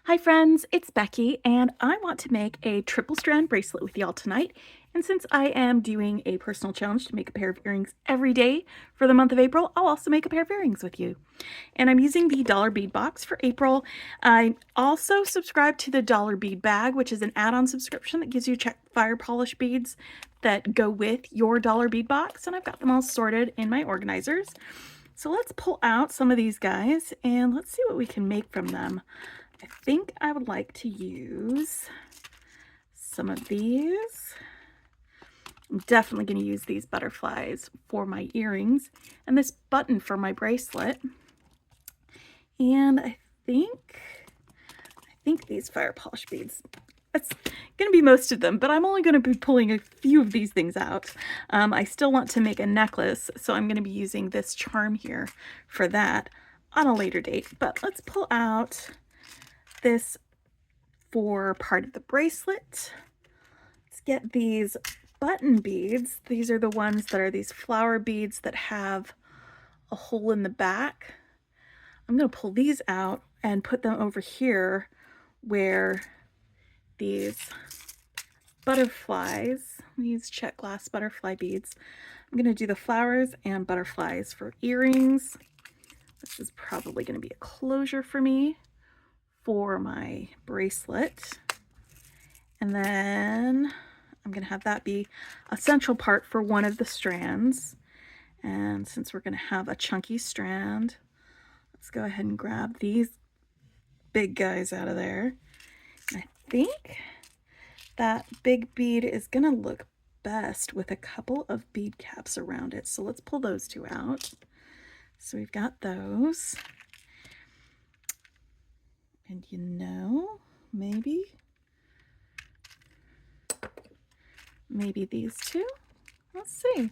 Hi friends, it's Becky and I want to make a triple strand bracelet with y'all tonight. And since I am doing a personal challenge to make a pair of earrings every day for the month of April, I'll also make a pair of earrings with you. And I'm using the Dollar Bead Box for April. I also subscribe to the Dollar Bead Bag, which is an add-on subscription that gives you check fire polish beads that go with your Dollar Bead Box. And I've got them all sorted in my organizers. So let's pull out some of these guys and let's see what we can make from them. I think I would like to use some of these. I'm definitely going to use these butterflies for my earrings and this button for my bracelet. And I think these fire polish beads, that's going to be most of them, but I'm only going to be pulling a few of these things out. I still want to make a necklace, so I'm going to be using this charm here for that on a later date. But let's pull out this for part of the bracelet. Let's get these button beads. These are the ones that are these flower beads that have a hole in the back. I'm going to pull these out and put them over here where these butterflies, these check glass butterfly beads, I'm going to do the flowers and butterflies for earrings. This is probably going to be a closure for me for my bracelet. And then I'm going to have that be a central part for one of the strands. And since we're going to have a chunky strand, let's go ahead and grab these big guys out of there. And I think that big bead is going to look best with a couple of bead caps around it. So let's pull those two out. So we've got those. And maybe these two. Let's see.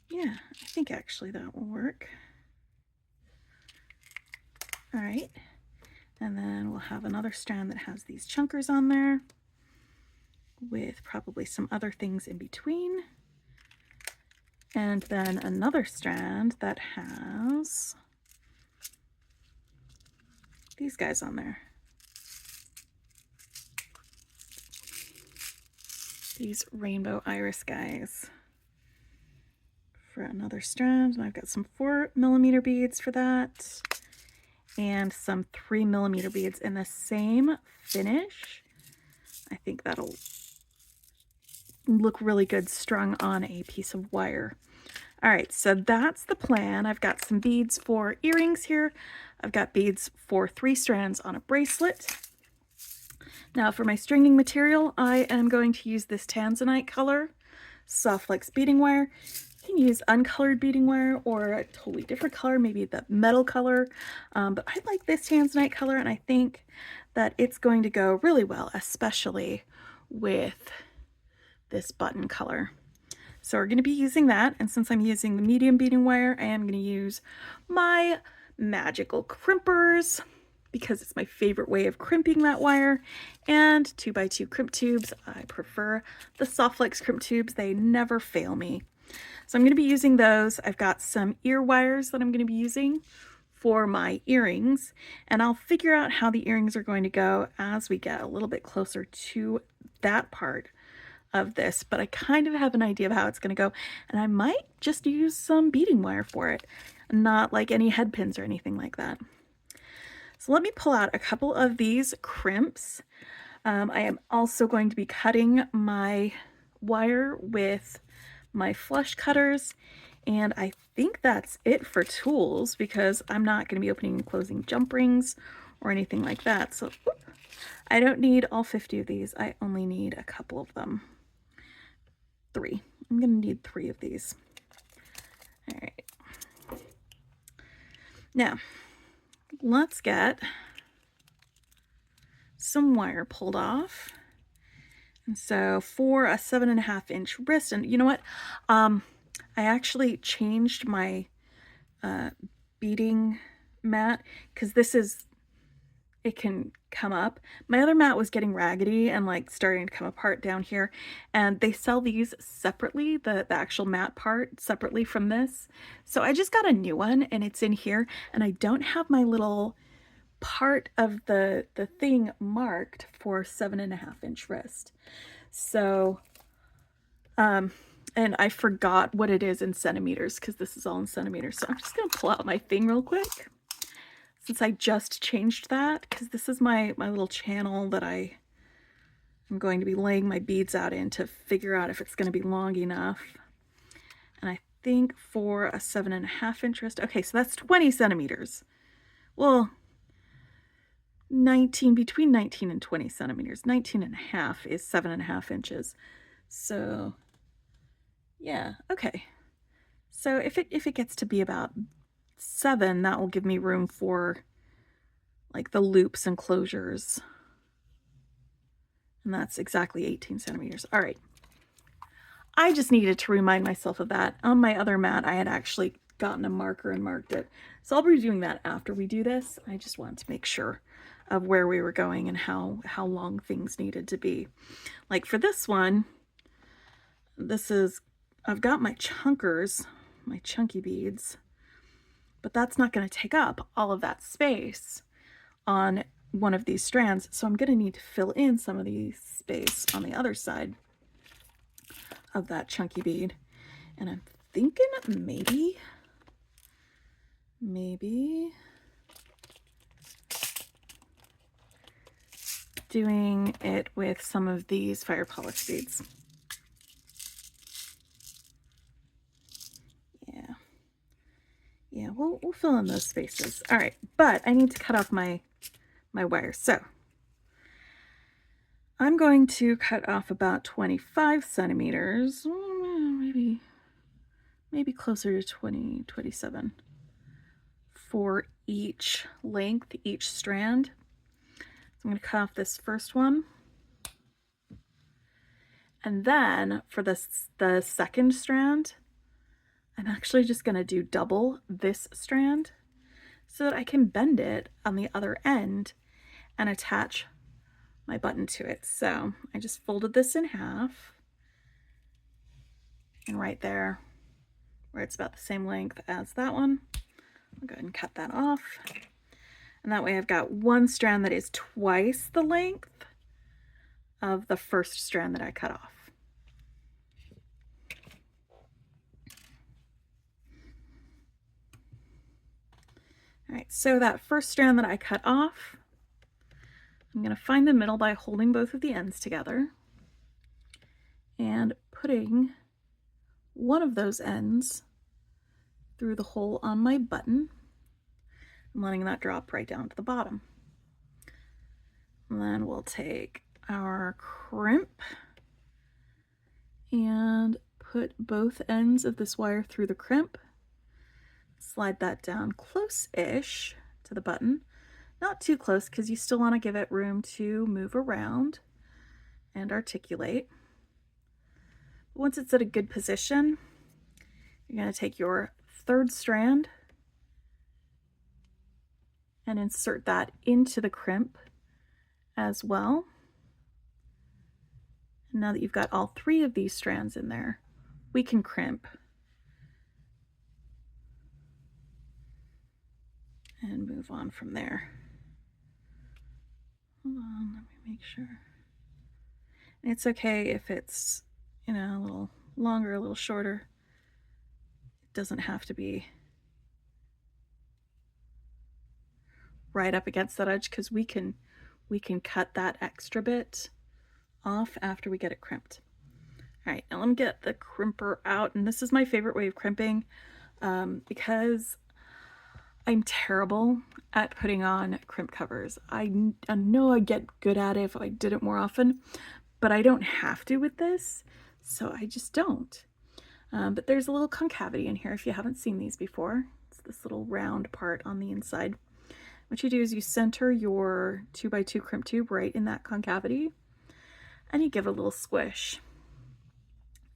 Yeah, I think actually that will work. All right. And then we'll have another strand that has these chunkers on there with probably some other things in between. And then another strand that has these guys on there. These rainbow iris guys for another strand. And I've got some 4mm beads for that and some 3mm beads in the same finish. I think that'll look really good strung on a piece of wire. All right, so that's the plan. I've got some beads for earrings here. I've got beads for 3 strands on a bracelet. Now for my stringing material, I am going to use this tanzanite color, soft flex beading wire. You can use uncolored beading wire or a totally different color, maybe the metal color, but I like this tanzanite color and I think that it's going to go really well, especially with this button color. So we're going to be using that, and since I'm using the medium beading wire, I am going to use my magical crimpers because it's my favorite way of crimping that wire, and 2x2 crimp tubes. I prefer the soft flex crimp tubes. They never fail me. So I'm going to be using those. I've got some ear wires that I'm going to be using for my earrings, and I'll figure out how the earrings are going to go as we get a little bit closer to that part of this, but I kind of have an idea of how it's going to go, and I might just use some beading wire for it, not like any head pins or anything like that. So let me pull out a couple of these crimps. I am also going to be cutting my wire with my flush cutters, and I think that's it for tools because I'm not going to be opening and closing jump rings or anything like that. So I don't need all 50 of these. I only need a couple of them. 3. I'm going to need 3 of these. All right. Now, let's get some wire pulled off. And so for a 7.5-inch wrist, and you know what? I actually changed my beading mat because this is it can come up. My other mat was getting raggedy and like starting to come apart down here, and they sell these separately, the actual mat part separately from this. So I just got a new one and it's in here, and I don't have my little part of the thing marked for 7.5-inch wrist. So and I forgot what it is in centimeters because this is all in centimeters. So I'm just gonna pull out my thing real quick, since I just changed that, because this is my little channel that I'm going to be laying my beads out in to figure out if it's going to be long enough. And I think for a 7.5-inch wrist, okay, so that's 20 centimeters. Well, between 19 and 20 centimeters. 19.5 is 7.5 inches. So yeah, okay. So if it gets to be about 7, that will give me room for like the loops and closures. And that's exactly 18 centimeters. All right. I just needed to remind myself of that. On my other mat, I had actually gotten a marker and marked it. So I'll be doing that after we do this. I just wanted to make sure of where we were going and how long things needed to be. Like for this one, I've got my chunkers, my chunky beads, but that's not going to take up all of that space on one of these strands. So I'm going to need to fill in some of the space on the other side of that chunky bead. And I'm thinking maybe doing it with some of these fire polish beads. Yeah, we'll fill in those spaces. All right, but I need to cut off my wire. So I'm going to cut off about 25 centimeters, maybe closer to 27 for each length, each strand. So I'm going to cut off this first one. And then for the second strand, I'm actually just going to do double this strand so that I can bend it on the other end and attach my button to it. So I just folded this in half, and right there where it's about the same length as that one, I'll go ahead and cut that off. And that way I've got one strand that is twice the length of the first strand that I cut off. All right, so that first strand that I cut off, I'm going to find the middle by holding both of the ends together and putting one of those ends through the hole on my button and letting that drop right down to the bottom. And then we'll take our crimp and put both ends of this wire through the crimp. Slide that down close-ish to the button. Not too close because you still want to give it room to move around and articulate. Once it's at a good position, you're going to take your third strand and insert that into the crimp as well. And now that you've got all 3 of these strands in there, we can crimp and move on from there. Hold on, let me make sure. And it's okay if it's, a little longer, a little shorter. It doesn't have to be right up against that edge because we can cut that extra bit off after we get it crimped. All right, now let me get the crimper out. And this is my favorite way of crimping because I'm terrible at putting on crimp covers. I know I'd get good at it if I did it more often, but I don't have to with this, so I just don't. But there's a little concavity in here if you haven't seen these before. It's this little round part on the inside. What you do is you center your 2x2 crimp tube right in that concavity, and you give it a little squish.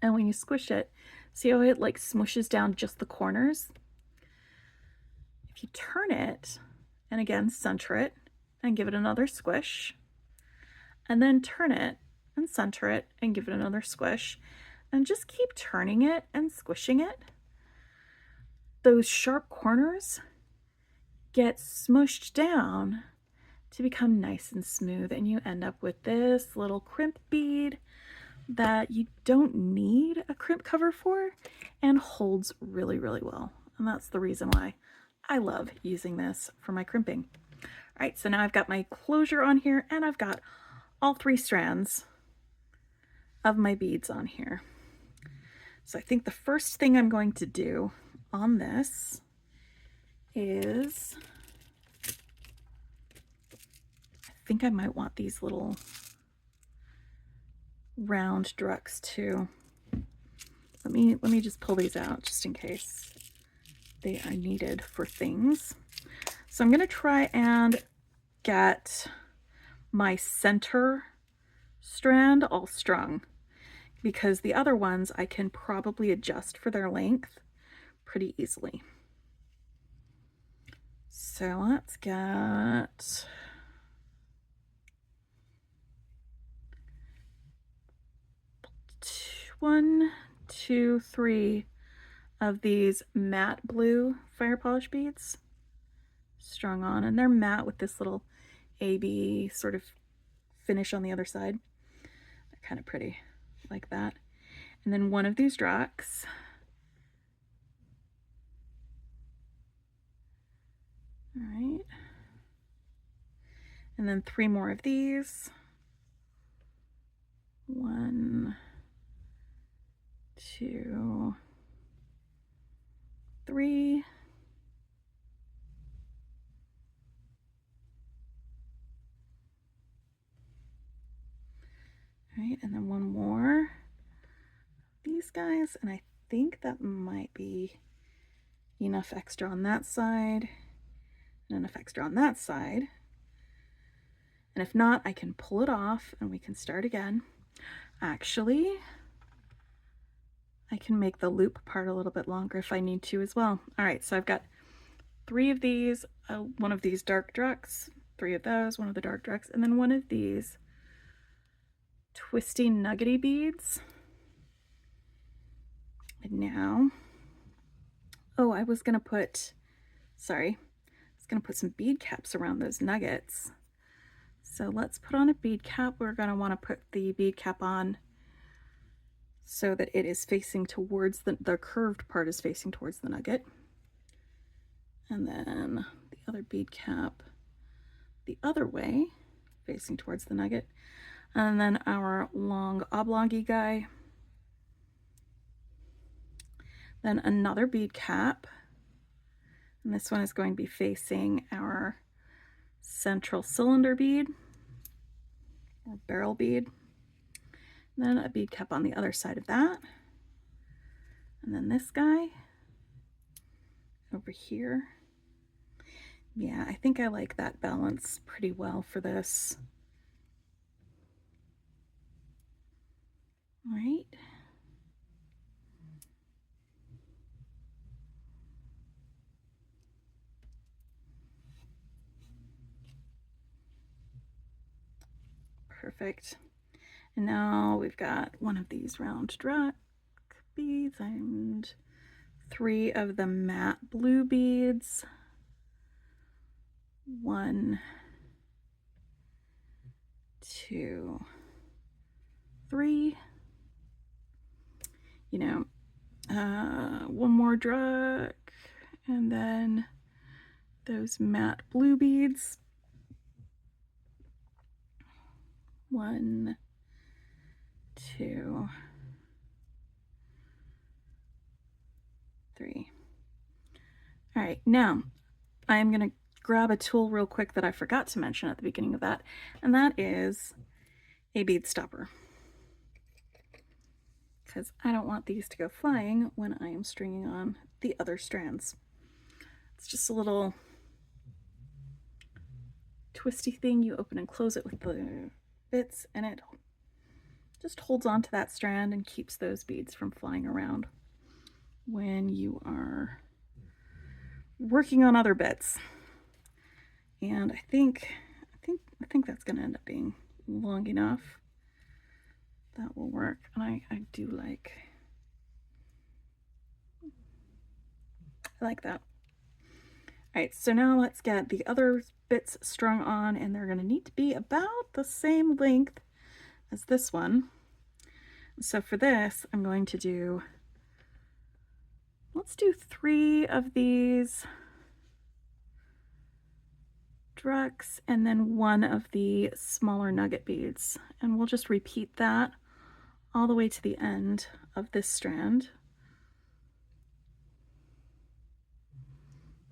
And when you squish it, see how it like smushes down just the corners? If you turn it, and again, center it and give it another squish, and then turn it and center it and give it another squish, and just keep turning it and squishing it. Those sharp corners get smushed down to become nice and smooth, and you end up with this little crimp bead that you don't need a crimp cover for and holds really, really well. And that's the reason why I love using this for my crimping. All right, so now I've got my closure on here, and I've got all 3 strands of my beads on here. So I think the first thing I'm going to do on this is, I think I might want these little round drucks too. Let me just pull these out just in case they are needed for things. So I'm going to try and get my center strand all strung, because the other ones I can probably adjust for their length pretty easily. So let's get 1, 2, 3 of these matte blue fire polish beads strung on, and they're matte with this little AB sort of finish on the other side. They're kind of pretty like that. And then 1 of these drucks. All right. And then 3 more of these. 1, 2, 3. All right, and then 1 more. These guys, and I think that might be enough extra on that side and enough extra on that side. And if not, I can pull it off and we can start again. Actually, I can make the loop part a little bit longer if I need to as well. All right, so I've got 3 of these, 1 of these dark drucks, 3 of those, 1 of the dark drucks, and then 1 of these twisty nuggety beads. And now, oh, I was gonna put some bead caps around those nuggets. So let's put on a bead cap. We're gonna wanna put the bead cap on so that it is facing towards the curved part is facing towards the nugget. And then the other bead cap the other way, facing towards the nugget. And then our long oblongy guy. Then another bead cap. And this one is going to be facing our central cylinder bead or barrel bead. And then a bead cap on the other side of that. And then this guy over here. Yeah, I think I like that balance pretty well for this. All right. Perfect. And now we've got 1 of these round druck beads and 3 of the matte blue beads. 1, 2, 3. You know, 1 more druck, and then those matte blue beads. 1, 2, 3. All right, now I'm going to grab a tool real quick that I forgot to mention at the beginning of that, and that is a bead stopper. Because I don't want these to go flying when I am stringing on the other strands. It's just a little twisty thing. You open and close it with the bits, and it just holds on to that strand and keeps those beads from flying around when you are working on other bits. And I think I think that's going to end up being long enough. That will work. And I do like that. All right, so now let's get the other bits strung on, and they're going to need to be about the same length as this one. So for this, I'm going to do, let's do 3 of these drucks and then 1 of the smaller nugget beads. And we'll just repeat that all the way to the end of this strand.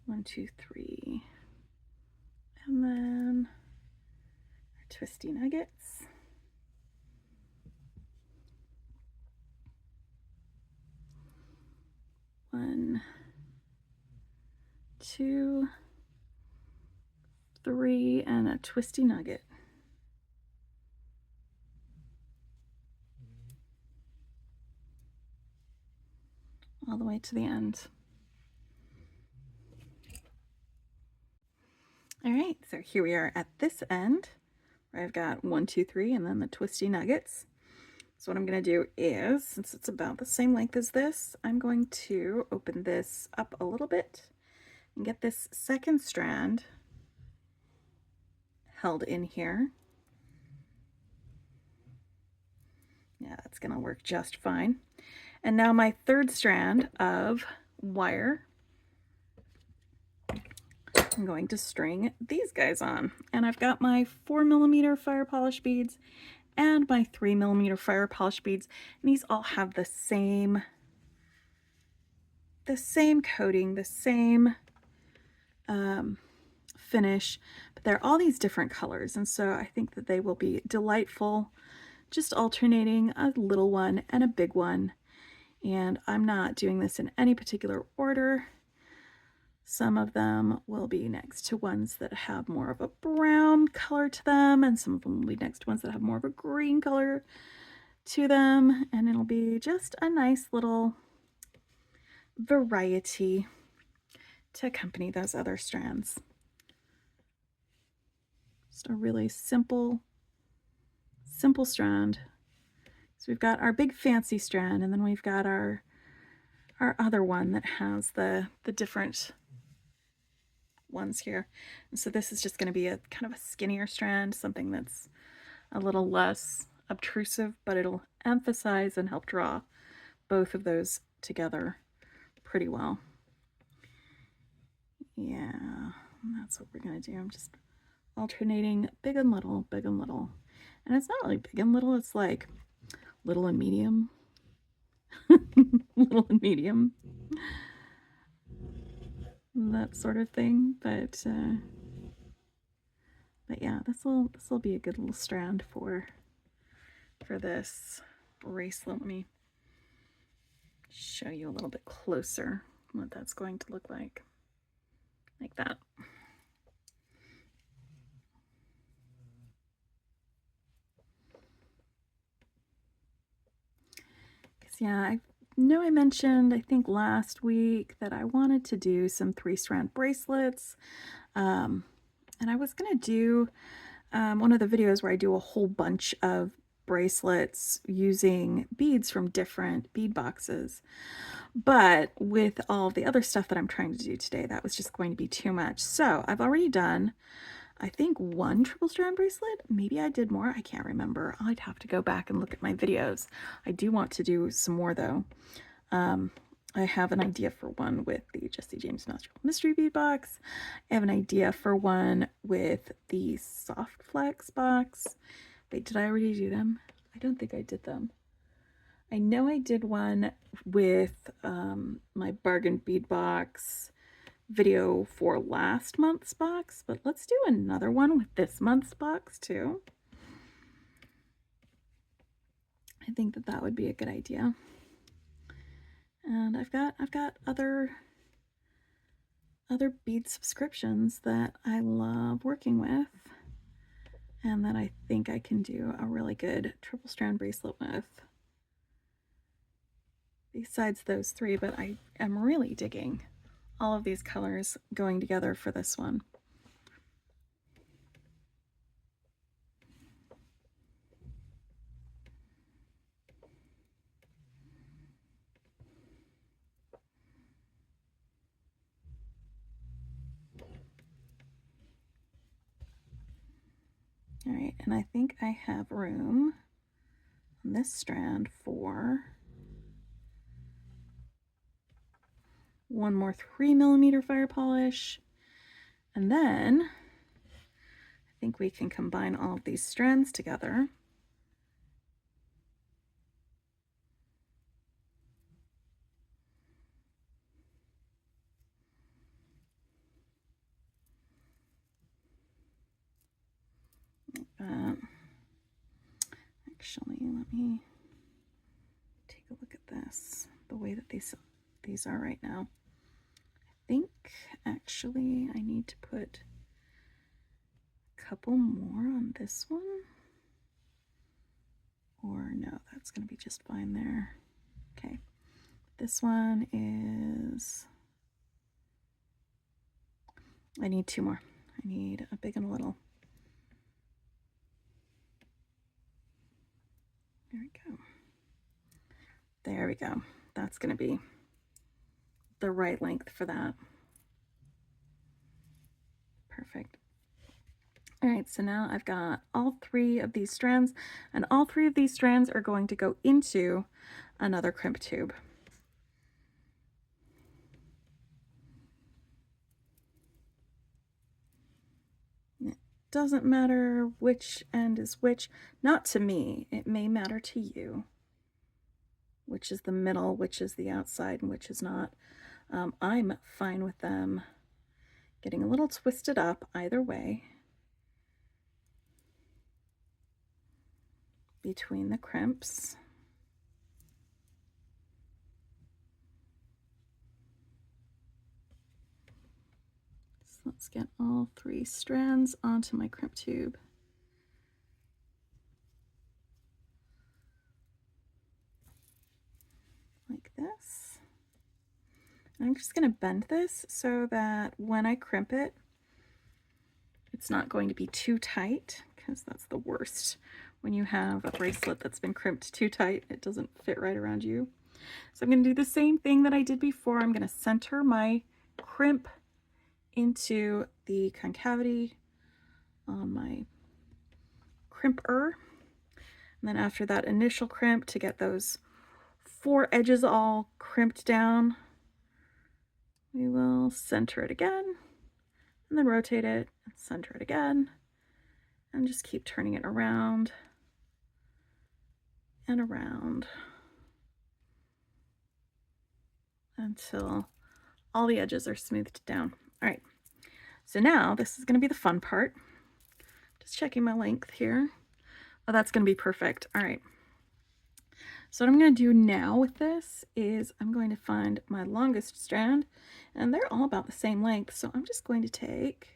1, 2, 3. And then our twisty nuggets. One, 2, 3, and a twisty nugget. All the way to the end. All right, so here we are at this end where I've got 1, 2, 3, and then the twisty nuggets. So what I'm going to do is, since it's about the same length as this, I'm going to open this up a little bit and get this second strand held in here. Yeah, that's going to work just fine. And now my third strand of wire, I'm going to string these guys on. And I've got my 4mm fire polish beads and my 3mm fire polish beads. And these all have the same coating, the same finish, but they're all these different colors. And so I think that they will be delightful, just alternating a little one and a big one. And I'm not doing this in any particular order. Some of them will be next to ones that have more of a brown color to them, and some of them will be next to ones that have more of a green color to them, and it'll be just a nice little variety to accompany those other strands. Just a really simple strand. So we've got our big fancy strand, and then we've got our other one that has the different ones here. And so this is just going to be a kind of a skinnier strand, something that's a little less obtrusive, but it'll emphasize and help draw both of those together pretty well. Yeah, that's what we're going to do. I'm just alternating big and little, big and little. And it's not really big and little, it's like little and medium. Little and medium. That sort of thing. But yeah, this will be a good little strand for this bracelet. Let me show you a little bit closer what that's going to look like that. Yeah, I know I mentioned, I think last week, that I wanted to do some 3-strand bracelets. And I was going to do one of the videos where I do a whole bunch of bracelets using beads from different bead boxes. But with all the other stuff that I'm trying to do today, that was just going to be too much. So I've already done, I think, 1 triple strand bracelet. Maybe I did more. I can't remember. I'd have to go back and look at my videos. I do want to do some more though. I have an idea for one with the Jesse James Magical Mystery Bead Box. I have an idea for one with the Soft Flex box. Wait, did I already do them? I don't think I did them. I know I did one with my bargain bead box video for last month's box, but let's do another one with this month's box too. I think that would be a good idea. And I've got other bead subscriptions that I love working with and that I think I can do a really good triple strand bracelet with. Besides those 3, but I am really digging all of these colors going together for this one. right, and I think I have room on this strand for one more 3mm fire polish. And then I think we can combine all of these strands together. Actually, let me take a look at this, the way that these are right now. I think actually I need to put a couple more on this one. Or no, that's going to be just fine there. Okay, this one is, I need two more. I need a big and a little. There we go. There we go. That's going to be the right length for that. Perfect. All right, so now I've got all three of these strands, and all three of these strands are going to go into another crimp tube. It doesn't matter which end is which. Not to me. It may matter to you. Which is the middle, which is the outside, and which is not. I'm fine with them getting a little twisted up either way between the crimps. So let's get all three strands onto my crimp tube. Like this. And I'm just going to bend this so that when I crimp it, it's not going to be too tight, because that's the worst. When you have a bracelet that's been crimped too tight, it doesn't fit right around you. So I'm going to do the same thing that I did before. I'm going to center my crimp into the concavity on my crimper. And then after that initial crimp, to get those four edges all crimped down, we will center it again, and then rotate it, and center it again, and just keep turning it around and around until all the edges are smoothed down. All right, so now this is going to be the fun part. Just checking my length here. Oh, that's going to be perfect. All right. So what I'm going to do now with this is I'm going to find my longest strand, and they're all about the same length. So I'm just going to take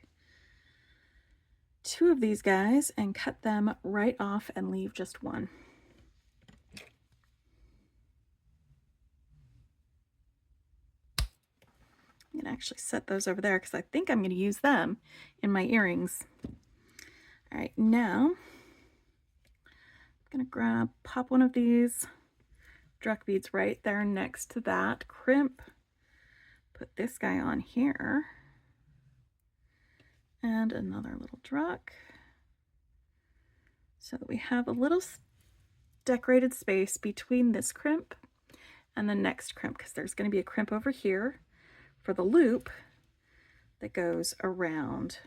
two of these guys and cut them right off and leave just one. I'm going to actually set those over there because I think I'm going to use them in my earrings. All right, now I'm going to pop one of these druck beads right there next to that crimp. Put this guy on here. And another little druck. So that we have a little decorated space between this crimp and the next crimp, because there's going to be a crimp over here for the loop that goes around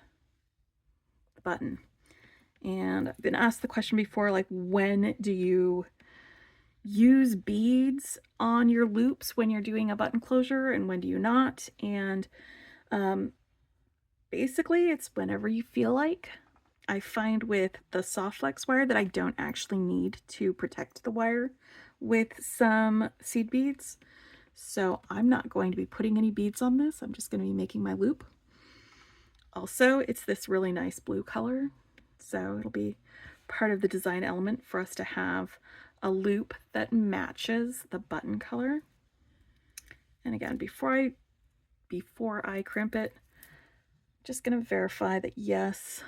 the button. And I've been asked the question before, like, when do you use beads on your loops when you're doing a button closure, and when do you not? And basically it's whenever you feel like. I find with the soft flex wire that I don't actually need to protect the wire with some seed beads. So I'm not going to be putting any beads on this. I'm just going to be making my loop. Also, it's this really nice blue color. So it'll be part of the design element for us to have a loop that matches the button color. And again, before I crimp it, I'm just going to verify that yes,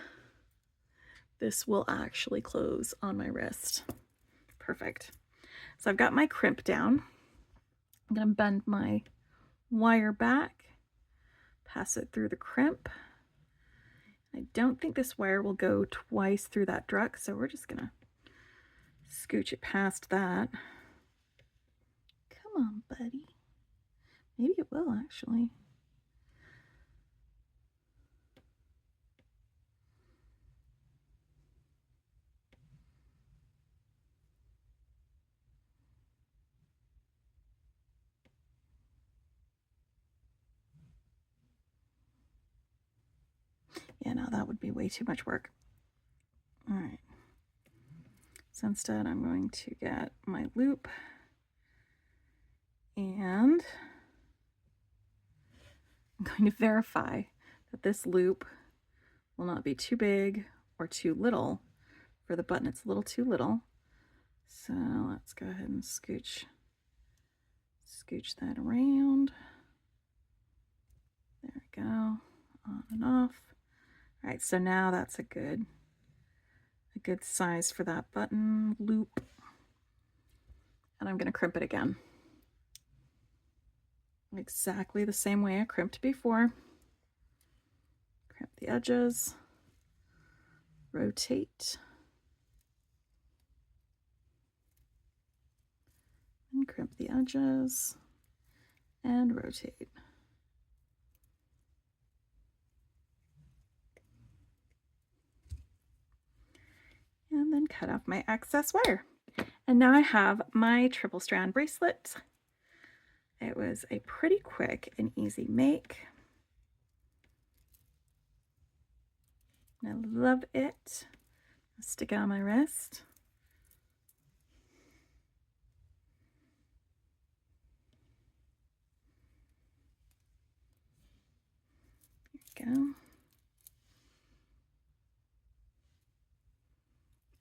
this will actually close on my wrist. Perfect. So I've got my crimp down. I'm going to bend my wire back, pass it through the crimp, I don't think this wire will go twice through that druck, so we're just gonna scooch it past that. Come on, buddy. Maybe it will actually. Yeah, no, that would be way too much work. All right. So instead, I'm going to get my loop and I'm going to verify that this loop will not be too big or too little for the button. It's a little too little. So let's go ahead and scooch that around. There we go, on and off. All right, so now that's a good size for that button loop. And I'm gonna crimp it again. Exactly the same way I crimped before. Crimp the edges, rotate, and crimp the edges, and rotate. And then cut off my excess wire. And now I have my triple strand bracelet. It was a pretty quick and easy make. I love it. I'll stick it on my wrist. There we go.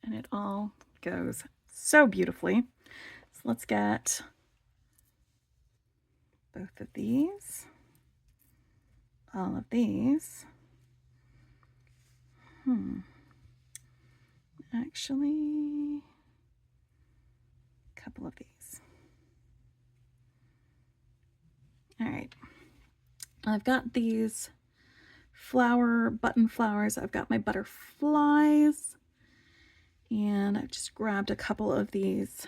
And it all goes so beautifully. So let's get both of these, all of these. Actually, a couple of these. All right, I've got these button flowers. I've got my butterflies, and I've just grabbed a couple of these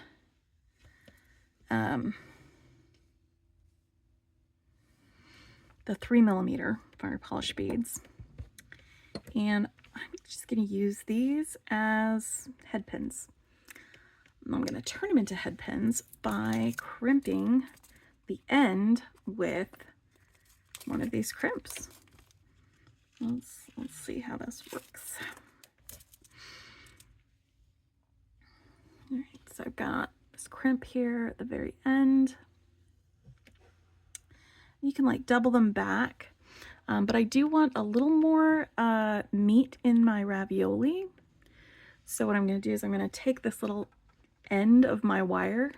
the 3mm fire polish beads, and I'm just going to use these as head pins. And I'm going to turn them into head pins by crimping the end with one of these crimps. Let's see how this works. All right, so I've got this crimp here at the very end. You can like double them back, but I do want a little more meat in my ravioli. So what I'm going to do is I'm going to take this little end of my wire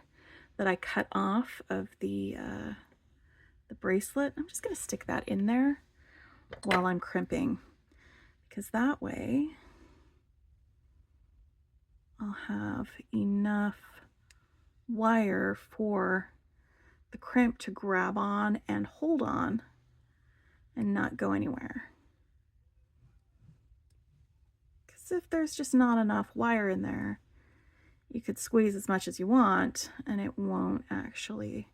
that I cut off of the bracelet. I'm just going to stick that in there while I'm crimping, because that way I'll have enough wire for the crimp to grab on and hold on and not go anywhere. Because if there's just not enough wire in there, you could squeeze as much as you want and it won't actually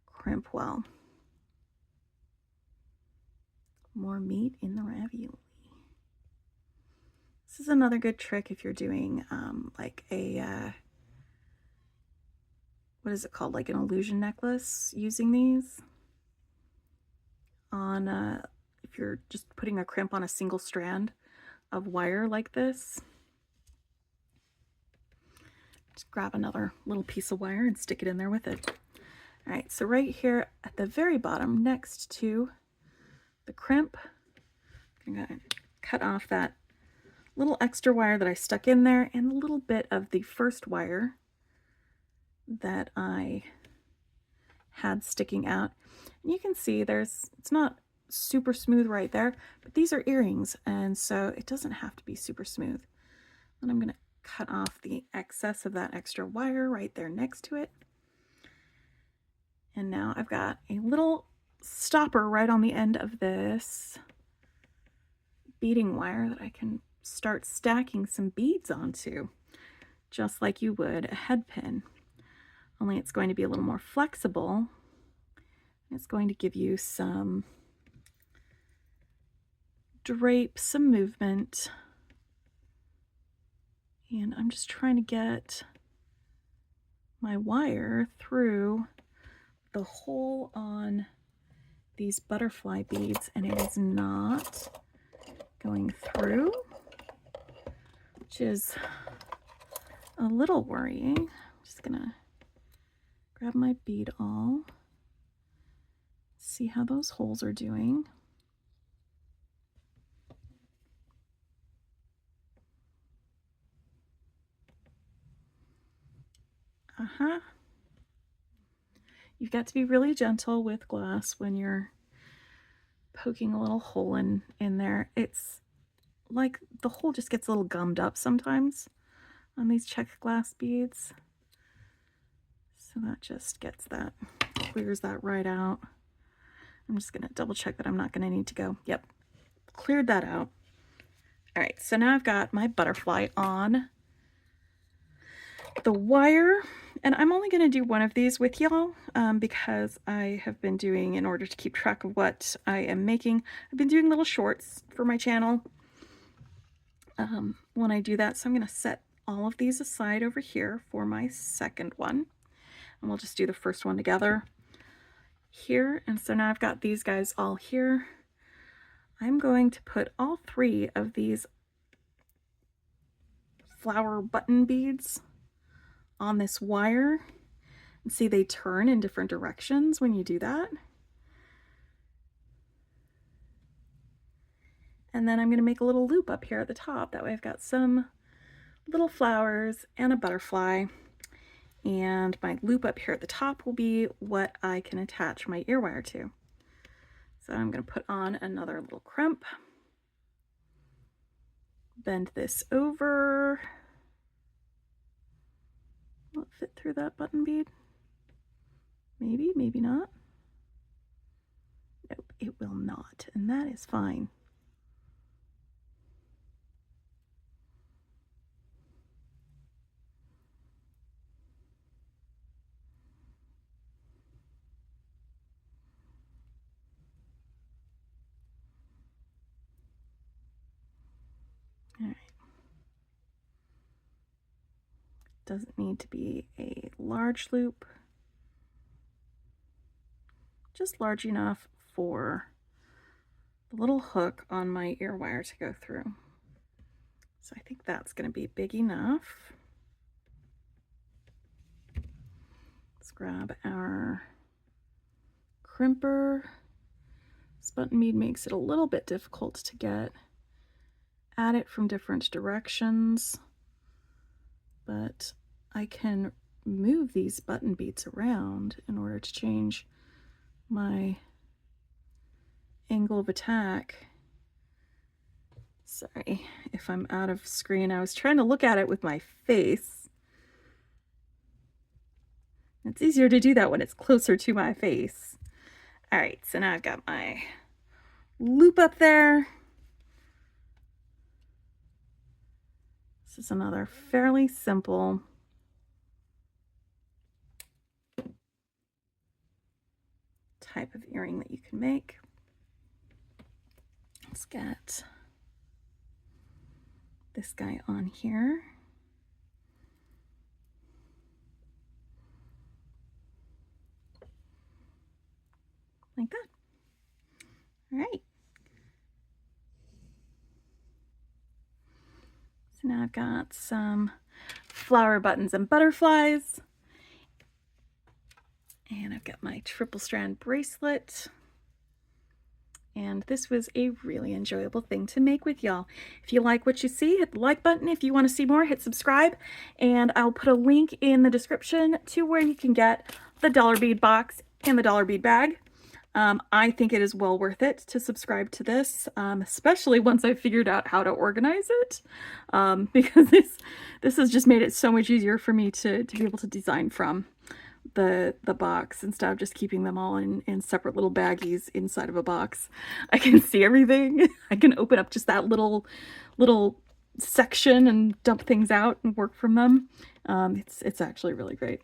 crimp well. More meat in the ravioli. This is another good trick if you're doing like a what is it called, like an illusion necklace, using these on if you're just putting a crimp on a single strand of wire like this. Just grab another little piece of wire and stick it in there with it. All right, so right here at the very bottom next to the crimp, I'm gonna cut off that little extra wire that I stuck in there and a little bit of the first wire that I had sticking out. And you can see it's not super smooth right there, but these are earrings, and so it doesn't have to be super smooth. And I'm gonna cut off the excess of that extra wire right there next to it. And now I've got a little stopper right on the end of this beading wire that I can start stacking some beads onto, just like you would a head pin. Only it's going to be a little more flexible. It's going to give you some drape, some movement. And I'm just trying to get my wire through the hole on these butterfly beads, and it is not going through, which is a little worrying. I'm just gonna grab my bead awl, see how those holes are doing. You've got to be really gentle with glass when you're poking a little hole in there. It's like the hole just gets a little gummed up sometimes on these check glass beads. So that just gets that, clears that right out. I'm just gonna double check that I'm not gonna need to go. Yep, cleared that out. All right, so now I've got my butterfly on the wire, and I'm only going to do one of these with y'all because I have been doing, in order to keep track of what I am making, I've been doing little shorts for my channel when I do that. So I'm going to set all of these aside over here for my second one, and we'll just do the first one together here. And so now I've got these guys all here. I'm going to put all 3 of these flower button beads on this wire, and see they turn in different directions when you do that. And then I'm going to make a little loop up here at the top. That way I've got some little flowers and a butterfly, and my loop up here at the top will be what I can attach my ear wire to. So I'm going to put on another little crimp, bend this over. Will it fit through that button bead? Maybe, maybe not. Nope, it will not, and that is fine. All right. Doesn't need to be a large loop, just large enough for the little hook on my ear wire to go through. So I think that's going to be big enough. Let's grab our crimper. This button bead makes it a little bit difficult to get at it from different directions, but I can move these button beads around in order to change my angle of attack. Sorry if I'm out of screen. I was trying to look at it with my face. It's easier to do that when it's closer to my face. All right, so now I've got my loop up there. This is another fairly simple type of earring that you can make. Let's get this guy on here. Like that. All right. So now I've got some flower buttons and butterflies. And I've got my triple strand bracelet. And this was a really enjoyable thing to make with y'all. If you like what you see, hit the like button. If you want to see more, hit subscribe. And I'll put a link in the description to where you can get the Dollar Bead box and the Dollar Bead bag. I think it is well worth it to subscribe to this, especially once I figured out how to organize it, because this has just made it so much easier for me to be able to design from. the box instead of just keeping them all in separate little baggies inside of a box. I can see everything. I can open up just that little section and dump things out and work from them. It's actually really great.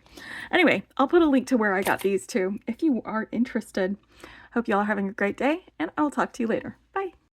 Anyway, I'll put a link to where I got these too if you are interested. Hope you all are having a great day, and I'll talk to you later. Bye.